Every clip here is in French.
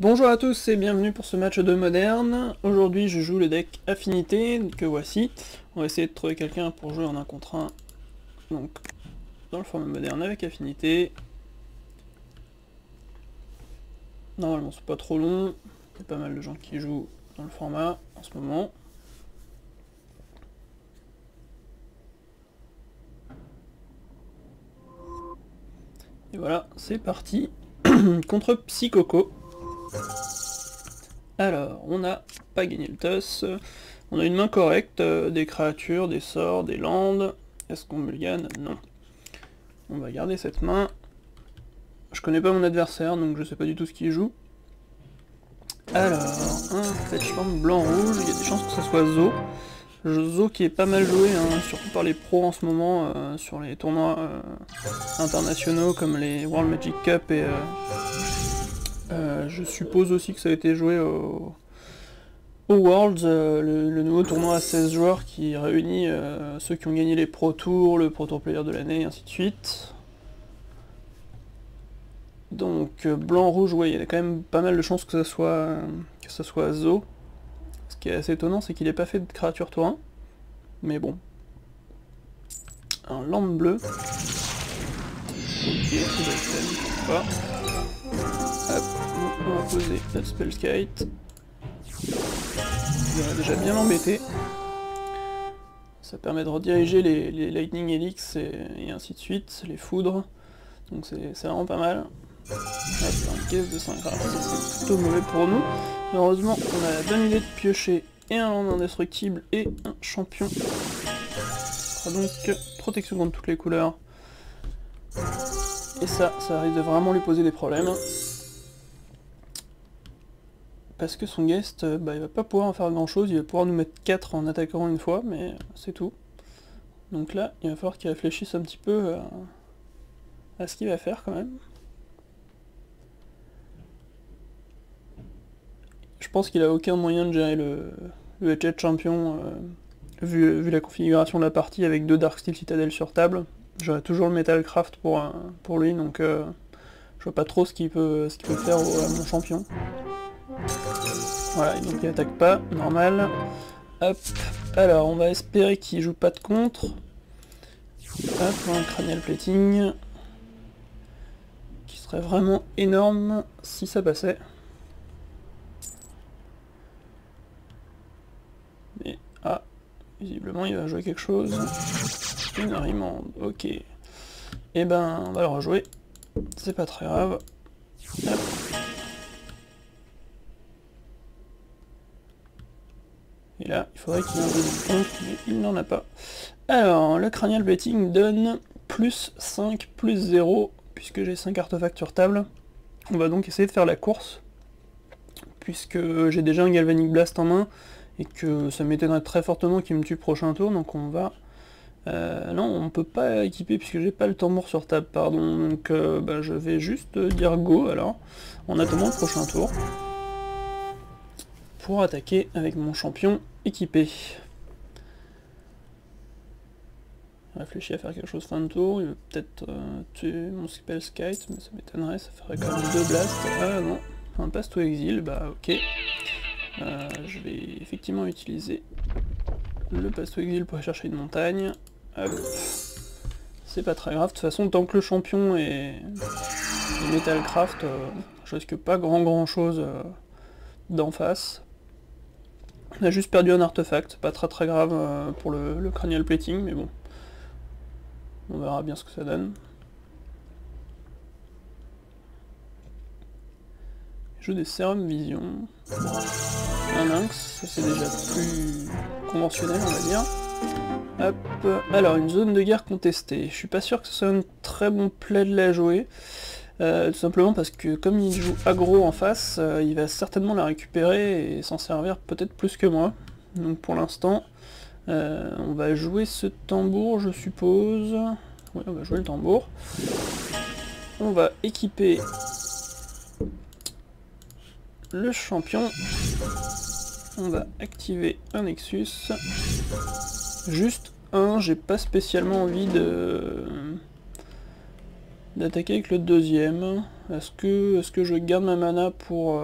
Bonjour à tous et bienvenue pour ce match de Moderne. Aujourd'hui je joue le deck Affinité que voici. On va essayer de trouver quelqu'un pour jouer en 1 contre 1. Donc dans le format Moderne avec Affinité. Normalement c'est pas trop long. Il y a pas mal de gens qui jouent dans le format en ce moment. Et voilà, c'est parti contre Psychoco. Alors, on n'a pas gagné le toss, on a une main correcte, des créatures, des sorts, des landes. Est-ce qu'on mulligan? Non. On va garder cette main. Je connais pas mon adversaire, donc je sais pas du tout ce qu'il joue. Alors, un fetchland blanc-rouge, il y a des chances que ce soit Zo. Zo qui est pas mal joué, hein, surtout par les pros en ce moment, sur les tournois internationaux comme les World Magic Cup et... je suppose aussi que ça a été joué au Worlds, le nouveau tournoi à 16 joueurs qui réunit ceux qui ont gagné les Pro Tours, le Pro Tour Player de l'année, et ainsi de suite. Donc blanc-rouge, ouais, il y a quand même pas mal de chances que ça soit Zo. Ce qui est assez étonnant, c'est qu'il n'ait pas fait de créature tour 1. Mais bon. Un lampe bleu. Ok, c'est pas. Hop, on va poser notre Spellskite. Il va déjà bien l'embêter. Ça permet de rediriger les Lightning Helix et ainsi de suite, les foudres. Donc c'est vraiment pas mal. Hop, un caisse de 5 graphes, c'est plutôt mauvais pour nous. Heureusement, on a la bonne idée de piocher et un land indestructible et un champion. Ça sera donc protection contre toutes les couleurs. Et ça risque de vraiment lui poser des problèmes. Parce que son guest, il va pas pouvoir en faire grand chose, il va pouvoir nous mettre 4 en attaquant une fois, mais c'est tout. Donc là, il va falloir qu'il réfléchisse un petit peu à ce qu'il va faire quand même. Je pense qu'il a aucun moyen de gérer le Hedgehog champion, vu la configuration de la partie avec 2 Darksteel Citadel sur table. J'aurai toujours le Metalcraft pour lui, donc je vois pas trop ce qu'il peut faire à mon champion. Voilà, donc il attaque pas, normal. Hop, alors on va espérer qu'il joue pas de contre. Hop, un cranial plating. Qui serait vraiment énorme si ça passait. Mais, ah, visiblement il va jouer quelque chose. Une Rimande, ok. Et ben, on va le rejouer. C'est pas très grave. Hop. Et là, il faudrait qu'il ait un deuxième contre, mais il n'en a pas. Alors, le cranial plating donne plus 5, plus 0, puisque j'ai 5 artefacts sur table. On va donc essayer de faire la course, puisque j'ai déjà un Galvanic Blast en main, et que ça m'étonnerait très fortement qu'il me tue prochain tour, donc on va... non, on peut pas équiper, puisque j'ai pas le tambour sur table, pardon, donc je vais juste dire go, alors, en attendant le prochain tour, pour attaquer avec mon champion équipé. Réfléchis à faire quelque chose fin de tour, il va peut-être tuer mon Spellskite, mais ça m'étonnerait, ça ferait quand même 2 blasts. Ah non, un passe to exil, bah ok. Je vais effectivement utiliser le passe to exil pour aller chercher une montagne. Hop. C'est pas très grave, de toute façon tant que le champion est Metalcraft, je risque pas grand chose d'en face. On a juste perdu un artefact, pas très grave pour le cranial plating, mais bon. On verra bien ce que ça donne. Je joue des Serum Vision. Un lynx, ça c'est déjà plus conventionnel on va dire. Hop, alors une zone de guerre contestée. Je suis pas sûr que ce soit un très bon play de la jouer. Tout simplement parce que comme il joue aggro en face, il va certainement la récupérer et s'en servir peut-être plus que moi. Donc pour l'instant, on va jouer ce tambour je suppose. Oui, on va jouer le tambour. On va équiper le champion. On va activer un Nexus. Juste un, j'ai pas spécialement envie d'attaquer avec le deuxième. Est-ce que je garde ma mana pour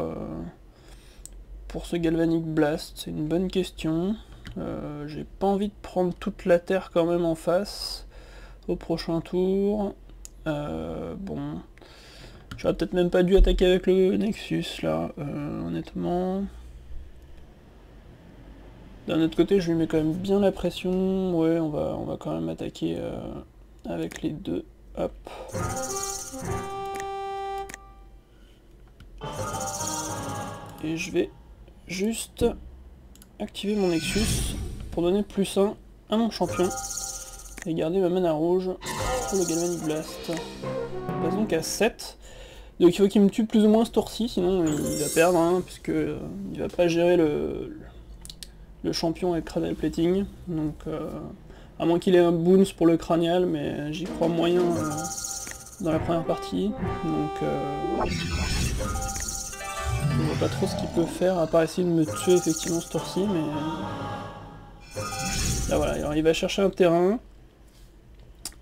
ce Galvanic Blast? C'est une bonne question. J'ai pas envie de prendre toute la terre quand même en face au prochain tour. Bon, j'aurais peut-être même pas dû attaquer avec le Nexus là, honnêtement. D'un autre côté, je lui mets quand même bien la pression. Ouais, on va quand même attaquer avec les deux. Hop. Et je vais juste activer mon Nexus pour donner +1 à mon champion et garder ma mana rouge pour le Galvanic Blast. On passe donc à 7. Donc il faut qu'il me tue plus ou moins ce tour-ci, sinon il va perdre, hein, puisque il va pas gérer le champion avec Cranial Plating. Donc à moins qu'il ait un bounce pour le cranial, mais j'y crois moyen dans la première partie. Donc je vois pas trop ce qu'il peut faire, à part essayer de me tuer effectivement ce tour-ci, mais... Là voilà, alors il va chercher un terrain.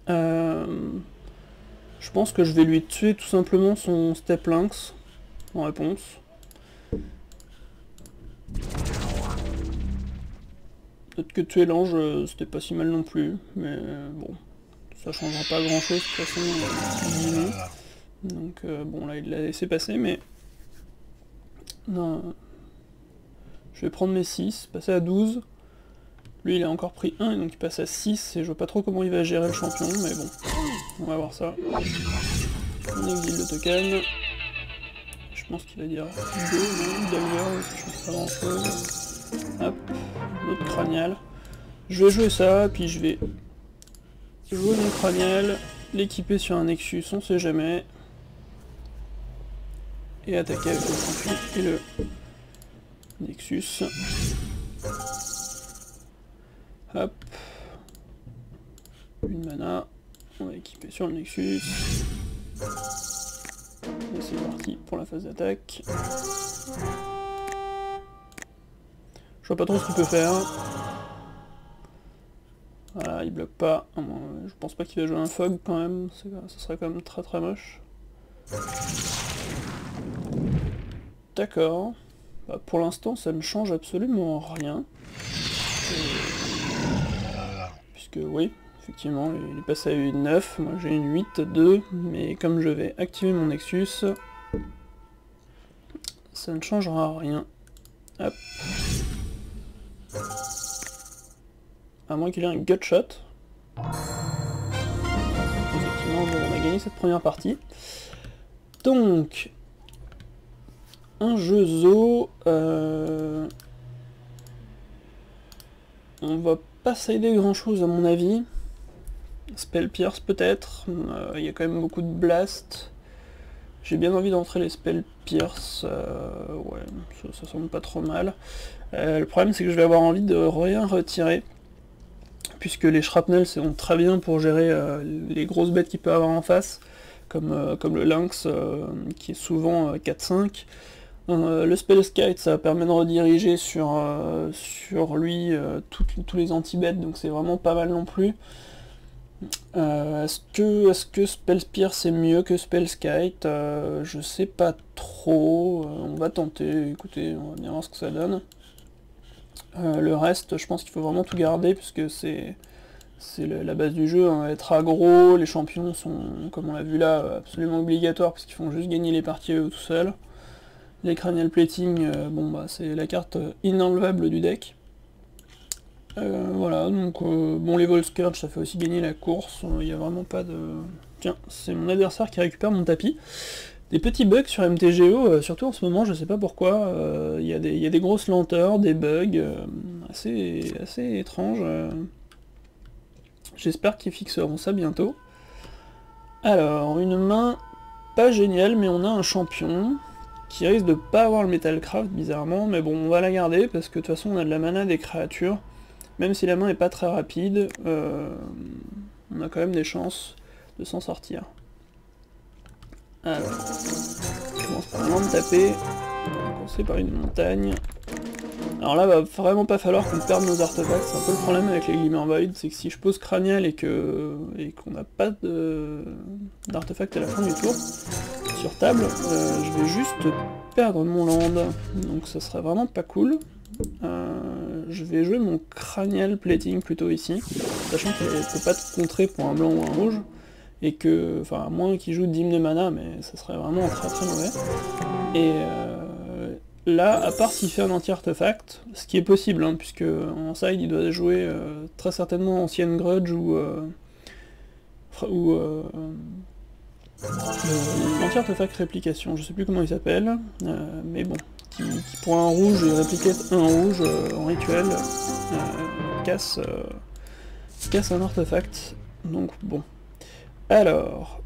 Je pense que je vais lui tuer tout simplement son Step Lynx en réponse. Peut-être que tuer l'ange, c'était pas si mal non plus, mais bon, ça changera pas grand-chose de toute façon. Donc bon, là il l'a laissé passer, mais... Non. Je vais prendre mes 6, passer à 12. Lui il a encore pris 1, donc il passe à 6, et je vois pas trop comment il va gérer le champion, mais bon, on va voir ça. On exile le token. Je pense qu'il va dire 2, non, d'ailleurs, ça change pas grand chose. Hop, l'autre cranial. Je vais jouer ça, puis je vais jouer mon cranial, l'équiper sur un Nexus, on sait jamais. Et attaquer avec le champion et le Nexus. Hop. Une mana. On va équiper sur le Nexus. Et c'est parti pour la phase d'attaque. Je vois pas trop ce qu'il peut faire. Voilà, il bloque pas. Je pense pas qu'il va jouer un fog quand même. Ça serait quand même très très moche. D'accord. Bah, pour l'instant, ça ne change absolument rien. Puisque, oui, effectivement, il est passé à une 9, moi j'ai une 8, 2, mais comme je vais activer mon Nexus, ça ne changera rien. Hop. À moins qu'il ait un gutshot. Effectivement, on a gagné cette première partie. Donc... un jeu zo, on va pas sider grand chose à mon avis. Spell Pierce peut-être, il y a quand même beaucoup de blast. J'ai bien envie d'entrer les Spell Pierce, ouais, ça semble pas trop mal. Le problème c'est que je vais avoir envie de rien retirer, puisque les shrapnels c'est très bien pour gérer les grosses bêtes qu'il peut avoir en face, comme le Lynx qui est souvent 4-5. Le Spell Skite, ça permet de rediriger sur lui tous les anti-bêtes, donc c'est vraiment pas mal non plus. Est-ce que Spell Spear c'est mieux que Spell Skite? Je sais pas trop, on va tenter, écoutez, on va bien voir ce que ça donne. Le reste, je pense qu'il faut vraiment tout garder, puisque c'est la base du jeu, hein. Être aggro, les champions sont, comme on l'a vu là, absolument obligatoires, parce qu'ils font juste gagner les parties eux tout seuls. Les Cranial Plating, bon bah c'est la carte inenlevable du deck. Voilà, donc bon, les Vol Scourge ça fait aussi gagner la course, il n'y a vraiment pas de... Tiens, c'est mon adversaire qui récupère mon tapis. Des petits bugs sur MTGO, surtout en ce moment, je sais pas pourquoi, il y a des grosses lenteurs, des bugs assez étranges. J'espère qu'ils fixeront ça bientôt. Alors, une main pas géniale, mais on a un champion qui risque de pas avoir le Metalcraft bizarrement, mais bon, on va la garder parce que de toute façon on a de la mana des créatures, même si la main est pas très rapide, on a quand même des chances de s'en sortir. Alors, je commence par vraiment me taper, on va commencer par une montagne. Alors là, va vraiment pas falloir qu'on perde nos artefacts, c'est un peu le problème avec les Glimmer Void, c'est que si je pose cranial et qu'on n'a pas d'artefact à la fin du tour, sur table, je vais juste perdre mon land, donc ça serait vraiment pas cool. Je vais jouer mon cranial plating plutôt ici, sachant qu'elle peut pas te contrer pour un blanc ou un rouge, et que, enfin à moins qu'il joue 10 de mana, mais ça serait vraiment très très mauvais. Et là, à part s'il fait un anti-artefact, ce qui est possible, hein, puisque en side il doit jouer très certainement ancienne grudge ou l'anti-artefact réplication, je sais plus comment il s'appelle, mais bon, qui pour un rouge et répliquer un rouge en rituel casse un artefact, donc bon. Alors,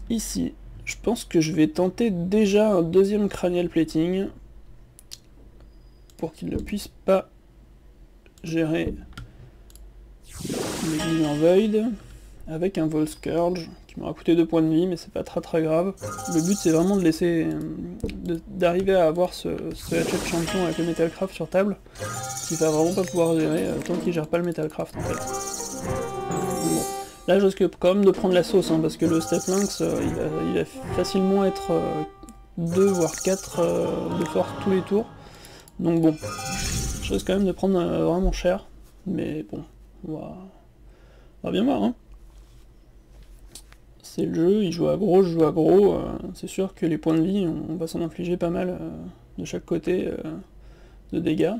ici, je pense que je vais tenter déjà un deuxième cranial plating, pour qu'il ne puisse pas gérer le Glimmer Void, avec un Vol Scourge, qui m'aura coûté 2 points de vie, mais c'est pas très grave. Le but c'est vraiment de laisser, d'arriver à avoir ce hatchet champion avec le Metalcraft sur table, qui va vraiment pas pouvoir gérer tant qu'il gère pas le Metalcraft en fait. Bon. Là je risque quand même de prendre la sauce, hein, parce que le Step Lynx il va facilement être 2 voire 4 de force tous les tours. Donc bon, je risque quand même de prendre vraiment cher, mais bon, on va bien voir, hein. C'est le jeu, il joue à gros, je joue à gros, c'est sûr que les points de vie, on va s'en infliger pas mal de chaque côté de dégâts.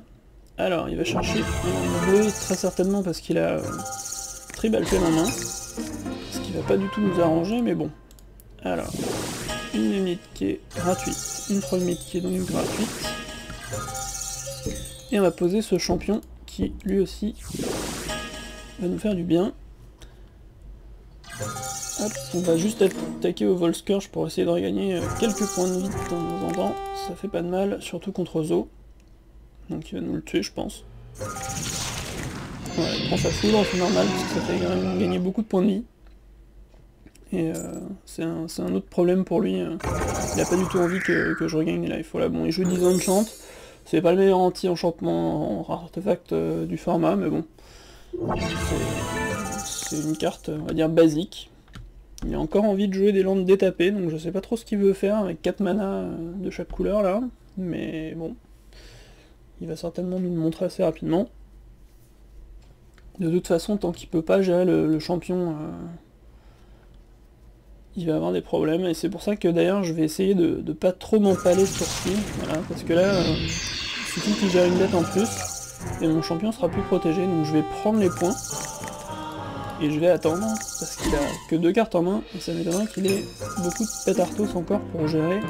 Alors, il va chercher un bleu, très certainement parce qu'il a Tribalfell en main, ce qui va pas du tout nous arranger, mais bon. Alors, une limite qui est gratuite, une frogmite qui est donc gratuite, et on va poser ce champion qui, lui aussi, va nous faire du bien. Hop, on va juste attaquer au Vol Scourge pour essayer de regagner quelques points de vie de temps en temps, ça fait pas de mal, surtout contre Zo. Donc il va nous le tuer je pense. Ouais, il prend sa foudre, c'est normal, parce que ça fait gagner beaucoup de points de vie. Et c'est un autre problème pour lui, il a pas du tout envie que je regagne les life. Voilà, bon, il joue 10 enchant, c'est pas le meilleur anti-enchantement en rare artefact du format, mais bon. C'est une carte, on va dire, basique. Il a encore envie de jouer des landes détapées, donc je sais pas trop ce qu'il veut faire avec 4 mana de chaque couleur là, mais bon. Il va certainement nous le montrer assez rapidement. De toute façon, tant qu'il peut pas gérer le champion, il va avoir des problèmes, et c'est pour ça que d'ailleurs je vais essayer de pas trop m'empaler ce tour-ci, voilà, parce que là, il suffit qu'il gère une bête en plus, et mon champion sera plus protégé, donc je vais prendre les points. Et je vais attendre, parce qu'il a que 2 cartes en main, et ça m'étonnerait qu'il ait beaucoup de pétartos encore pour gérer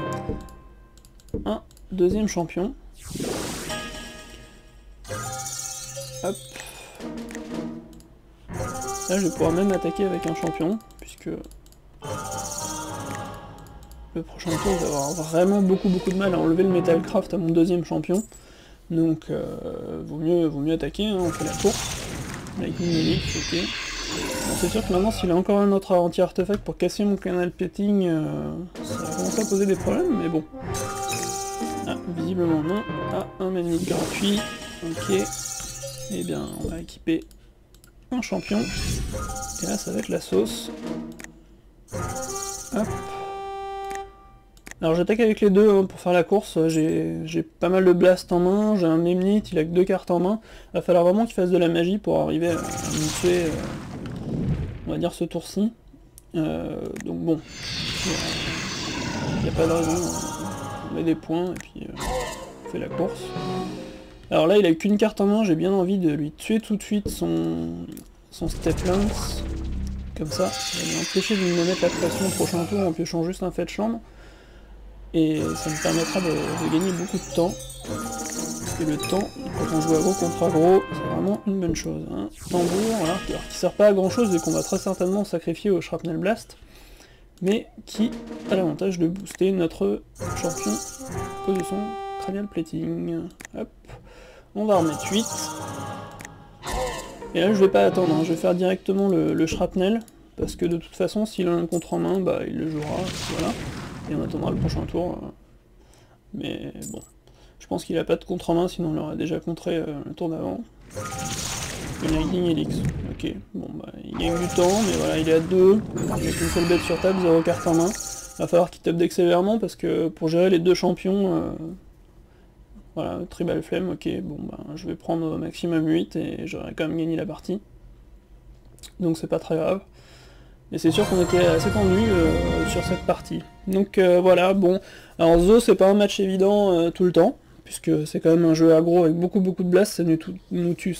un deuxième champion. Hop. Là je vais pouvoir même attaquer avec un champion, puisque le prochain tour il va avoir vraiment beaucoup de mal à enlever le Metalcraft à mon deuxième champion. Donc vaut mieux attaquer, hein, on fait la course. Lightning Helix, ok. Bon, c'est sûr que maintenant s'il a encore un autre anti-artefact pour casser mon canal petting, ça va commencer à poser des problèmes, mais bon. Ah, visiblement non. Ah, un magnétique gratuit, ok. Eh bien, on va équiper un champion. Et là, ça va être la sauce. Hop. Alors j'attaque avec les deux hein, pour faire la course, j'ai pas mal de blast en main, j'ai un Memnite, il a que 2 cartes en main. Il va falloir vraiment qu'il fasse de la magie pour arriver à me tuer, on va dire ce tour-ci. Donc bon, il n'y a pas de raison, on met des points et puis on fait la course. Alors là il a eu qu'une carte en main, j'ai bien envie de lui tuer tout de suite son Step Lynx. Comme ça va lui empêcher de me mettre la pression au prochain tour en piochant juste un Fetchland. Et ça me permettra de gagner beaucoup de temps. Et le temps, quand on joue aggro contre aggro, c'est vraiment une bonne chose. Hein. Tambour, voilà, alors, qui sert pas à grand chose et qu'on va très certainement sacrifier au Shrapnel Blast, mais qui a l'avantage de booster notre champion à cause de son cranial plating. Hop, on va remettre 8. Et là je vais pas attendre, hein. Je vais faire directement le Shrapnel, parce que de toute façon s'il a un contre en main, bah il le jouera, voilà. Et on attendra le prochain tour. Mais bon, je pense qu'il a pas de contre en main, sinon on l'aurait déjà contré le tour d'avant. Une Lightning Helix, ok. Bon bah il gagne du temps, mais voilà, il est à 2, avec une seule bête sur table, 0 carte en main. Va falloir qu'il top deck sévèrement, parce que pour gérer les 2 champions, voilà, Tribal Flame, ok, bon ben je vais prendre maximum 8 et j'aurais quand même gagné la partie. Donc c'est pas très grave. Et c'est sûr qu'on était assez tendu sur cette partie. Donc voilà, bon. Alors Zo, c'est pas un match évident tout le temps, puisque c'est quand même un jeu aggro avec beaucoup de blast, ça nous tue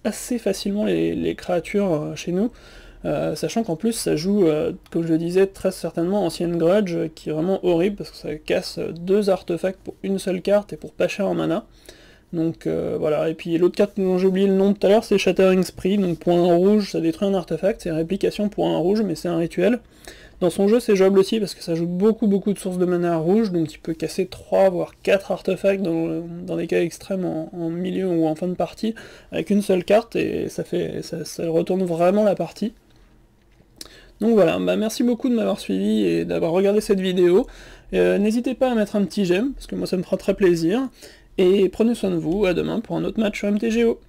assez facilement les créatures chez nous. Sachant qu'en plus ça joue, comme je le disais, très certainement Ancienne Grudge, qui est vraiment horrible, parce que ça casse 2 artefacts pour une seule carte et pour pas cher en mana. Donc voilà, et puis l'autre carte dont j'ai oublié le nom tout à l'heure, c'est Shattering Spree, donc pour un rouge, ça détruit un artefact, c'est réplication pour un rouge, mais c'est un rituel. Dans son jeu, c'est jouable aussi, parce que ça joue beaucoup de sources de mana rouge, donc il peut casser 3 voire 4 artefacts dans des cas extrêmes en milieu ou en fin de partie, avec une seule carte, et ça retourne vraiment la partie. Donc voilà, bah merci beaucoup de m'avoir suivi et d'avoir regardé cette vidéo. N'hésitez pas à mettre un petit j'aime, parce que moi ça me fera très plaisir. Et prenez soin de vous, à demain pour un autre match sur MTGO.